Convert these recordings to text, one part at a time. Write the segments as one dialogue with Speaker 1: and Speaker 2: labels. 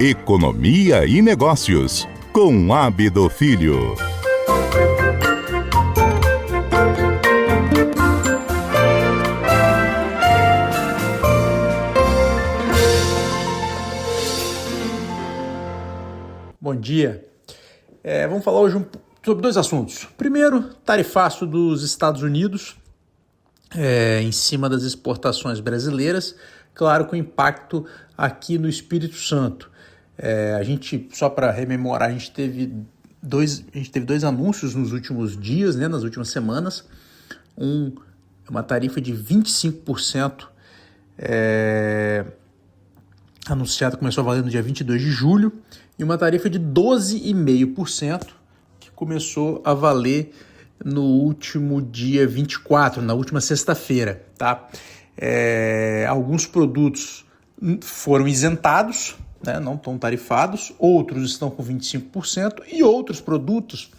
Speaker 1: Economia e Negócios, com Ábido Filho.
Speaker 2: Bom dia. Vamos falar hoje sobre dois assuntos. Primeiro, tarifaço dos Estados Unidos em cima das exportações brasileiras, claro, com impacto aqui no Espírito Santo. Só para rememorar, a gente teve dois anúncios nos últimos dias, nas últimas semanas. Uma tarifa de 25% anunciada, começou a valer no dia 22 de julho, e uma tarifa de 12,5% que começou a valer no último dia 24, na última sexta-feira. Tá? Alguns produtos foram isentados, não estão tarifados, outros estão com 25% e outros produtos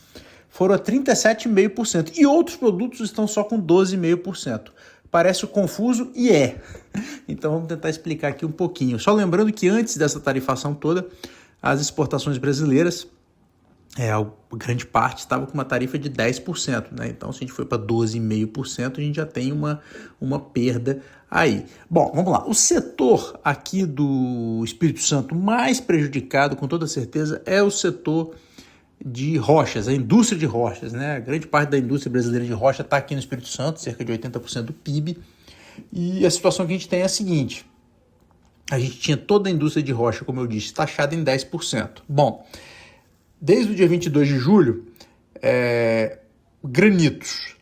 Speaker 2: foram a 37,5% e outros produtos estão só com 12,5%. Parece confuso e é. Então vamos tentar explicar aqui um pouquinho. Só lembrando que antes dessa tarifação toda, as exportações brasileiras, a grande parte estava com uma tarifa de 10%. Então, se a gente for para 12,5%, a gente já tem uma perda aí. Bom, vamos lá. O setor aqui do Espírito Santo mais prejudicado, com toda certeza, é o setor de rochas, a indústria de rochas. A grande parte da indústria brasileira de rocha está aqui no Espírito Santo, cerca de 80% do PIB. E a situação que a gente tem é a seguinte: a gente tinha toda a indústria de rocha, como eu disse, taxada em 10%. Bom, desde o dia 22 de julho, granitos,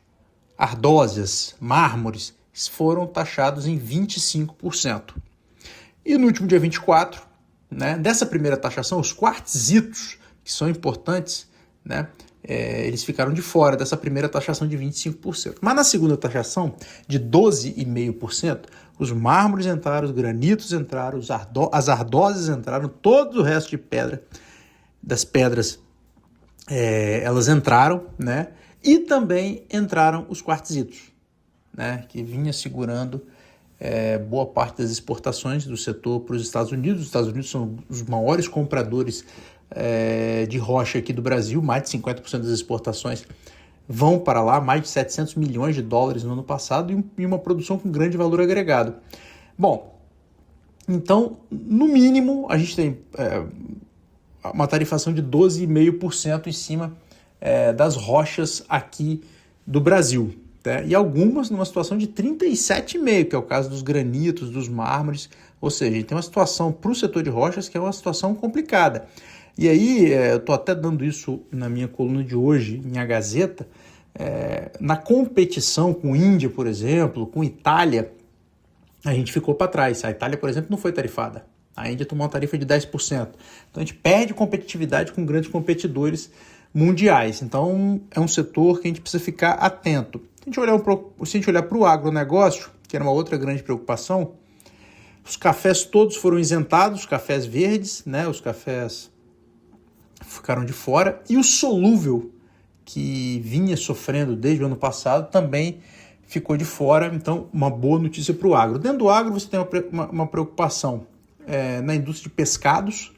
Speaker 2: ardósias, mármores foram taxados em 25%. E no último dia 24, dessa primeira taxação, os quartzitos, que são importantes, eles ficaram de fora dessa primeira taxação de 25%. Mas na segunda taxação, de 12,5%, os mármores entraram, os granitos entraram, as ardósias entraram, todo o resto de das pedras, elas entraram, e também entraram os quartzitos, que vinha segurando boa parte das exportações do setor para os Estados Unidos. Os Estados Unidos são os maiores compradores de rocha aqui do Brasil, mais de 50% das exportações vão para lá, mais de 700 milhões de dólares no ano passado e uma produção com grande valor agregado. Bom, então, no mínimo, a gente tem uma tarifação de 12,5% em cima das rochas aqui do Brasil. E algumas numa situação de 37,5%, que é o caso dos granitos, dos mármores. Ou seja, tem uma situação para o setor de rochas que é uma situação complicada. E aí, eu estou até dando isso na minha coluna de hoje, em A Gazeta, na competição com Índia, por exemplo, com Itália, a gente ficou para trás. A Itália, por exemplo, não foi tarifada. A Índia tomou uma tarifa de 10%. Então, a gente perde competitividade com grandes competidores mundiais. Então, é um setor que a gente precisa ficar atento. Se a gente olhar para o agronegócio, que era uma outra grande preocupação, os cafés todos foram isentados, os cafés verdes, os cafés ficaram de fora, e o solúvel, que vinha sofrendo desde o ano passado, também ficou de fora. Então, uma boa notícia para o agro. Dentro do agro, você tem uma preocupação na indústria de pescados,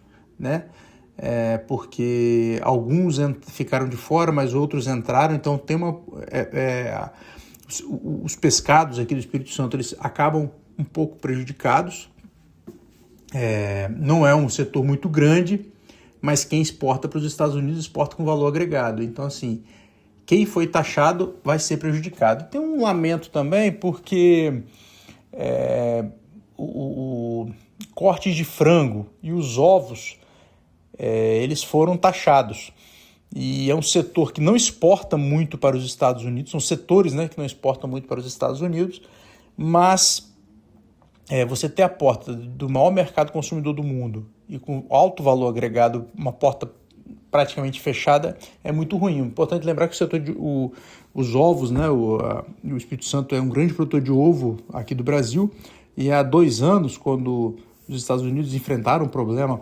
Speaker 2: porque alguns ficaram de fora, mas outros entraram. Então, tem os pescados aqui do Espírito Santo, eles acabam um pouco prejudicados. Não é um setor muito grande, mas quem exporta para os Estados Unidos exporta com valor agregado. Então, assim, quem foi taxado vai ser prejudicado. Tem um lamento também, porque cortes de frango e os ovos, eles foram taxados. E é um setor que não exporta muito para os Estados Unidos, são setores que não exportam muito para os Estados Unidos, mas você ter a porta do maior mercado consumidor do mundo e com alto valor agregado, uma porta praticamente fechada, é muito ruim. É importante lembrar que o setor os ovos, o Espírito Santo é um grande produtor de ovo aqui do Brasil, e há 2 anos, quando os Estados Unidos enfrentaram um problema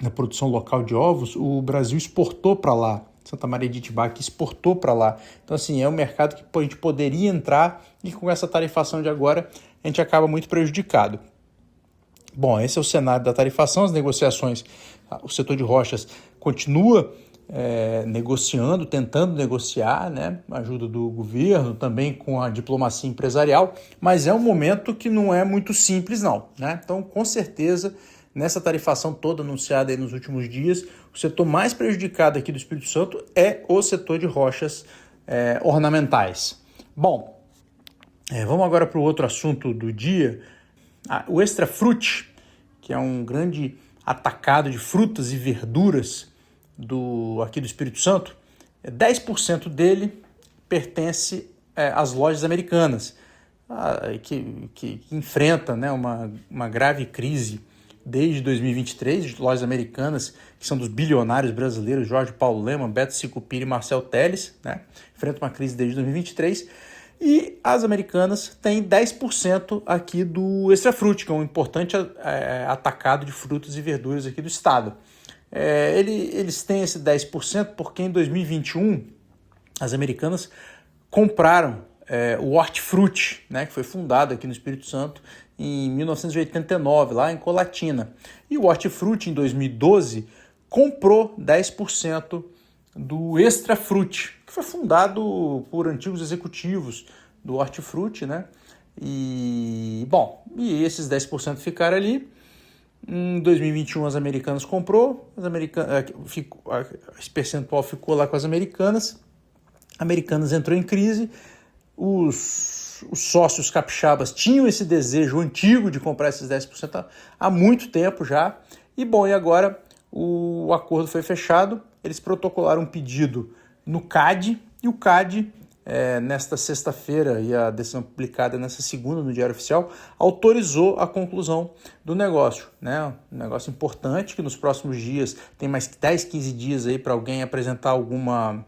Speaker 2: na produção local de ovos, o Brasil exportou para lá. Santa Maria de Itibá, que exportou para lá. Então, assim, é um mercado que a gente poderia entrar, e com essa tarifação de agora, a gente acaba muito prejudicado. Bom, esse é o cenário da tarifação, as negociações, o setor de rochas continua negociando, tentando negociar, né, a ajuda do governo, também com a diplomacia empresarial, mas é um momento que não é muito simples não, né? Então, com certeza, nessa tarifação toda anunciada aí nos últimos dias, o setor mais prejudicado aqui do Espírito Santo é o setor de rochas ornamentais. Bom, vamos agora para o outro assunto do dia. O Extrafruti, que é um grande atacado de frutas e verduras aqui do Espírito Santo, 10% dele pertence às lojas americanas, que enfrenta, né, uma grave crise desde 2023, de lojas americanas, que são dos bilionários brasileiros Jorge Paulo Lemann, Beto Sicupira e Marcel Telles, né, enfrentam uma crise desde 2023, e as americanas têm 10% aqui do Extrafruti, que é um importante atacado de frutas e verduras aqui do estado. Eles têm esse 10% porque em 2021 as americanas compraram o Hortifruti, né, que foi fundado aqui no Espírito Santo em 1989, lá em Colatina. E o Hortifruti, em 2012, comprou 10% do Extrafruti, que foi fundado por antigos executivos do Hortifruti, né? E esses 10% ficaram ali. Em 2021 as americanas comprou, esse percentual ficou lá com as americanas. Americanas entrou em crise, os sócios capixabas tinham esse desejo antigo de comprar esses 10% há muito tempo já. E agora o acordo foi fechado, eles protocolaram um pedido no CAD, e o CAD, nesta sexta-feira, e a decisão publicada nesta segunda no Diário Oficial, autorizou a conclusão do negócio, né? Um negócio importante que nos próximos dias, tem mais 10, 15 dias aí para alguém apresentar alguma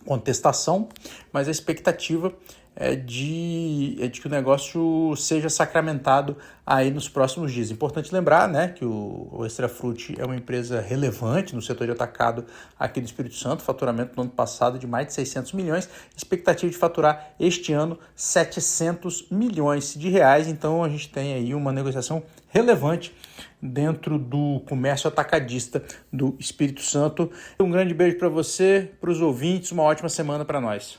Speaker 2: contestação, mas a expectativa é de que o negócio seja sacramentado aí nos próximos dias. Importante lembrar, né, que o Extrafruti é uma empresa relevante no setor de atacado aqui do Espírito Santo, faturamento no ano passado de mais de 600 milhões, expectativa de faturar este ano 700 milhões de reais, então a gente tem aí uma negociação relevante dentro do comércio atacadista do Espírito Santo. Um grande beijo para você, para os ouvintes, uma ótima semana para nós.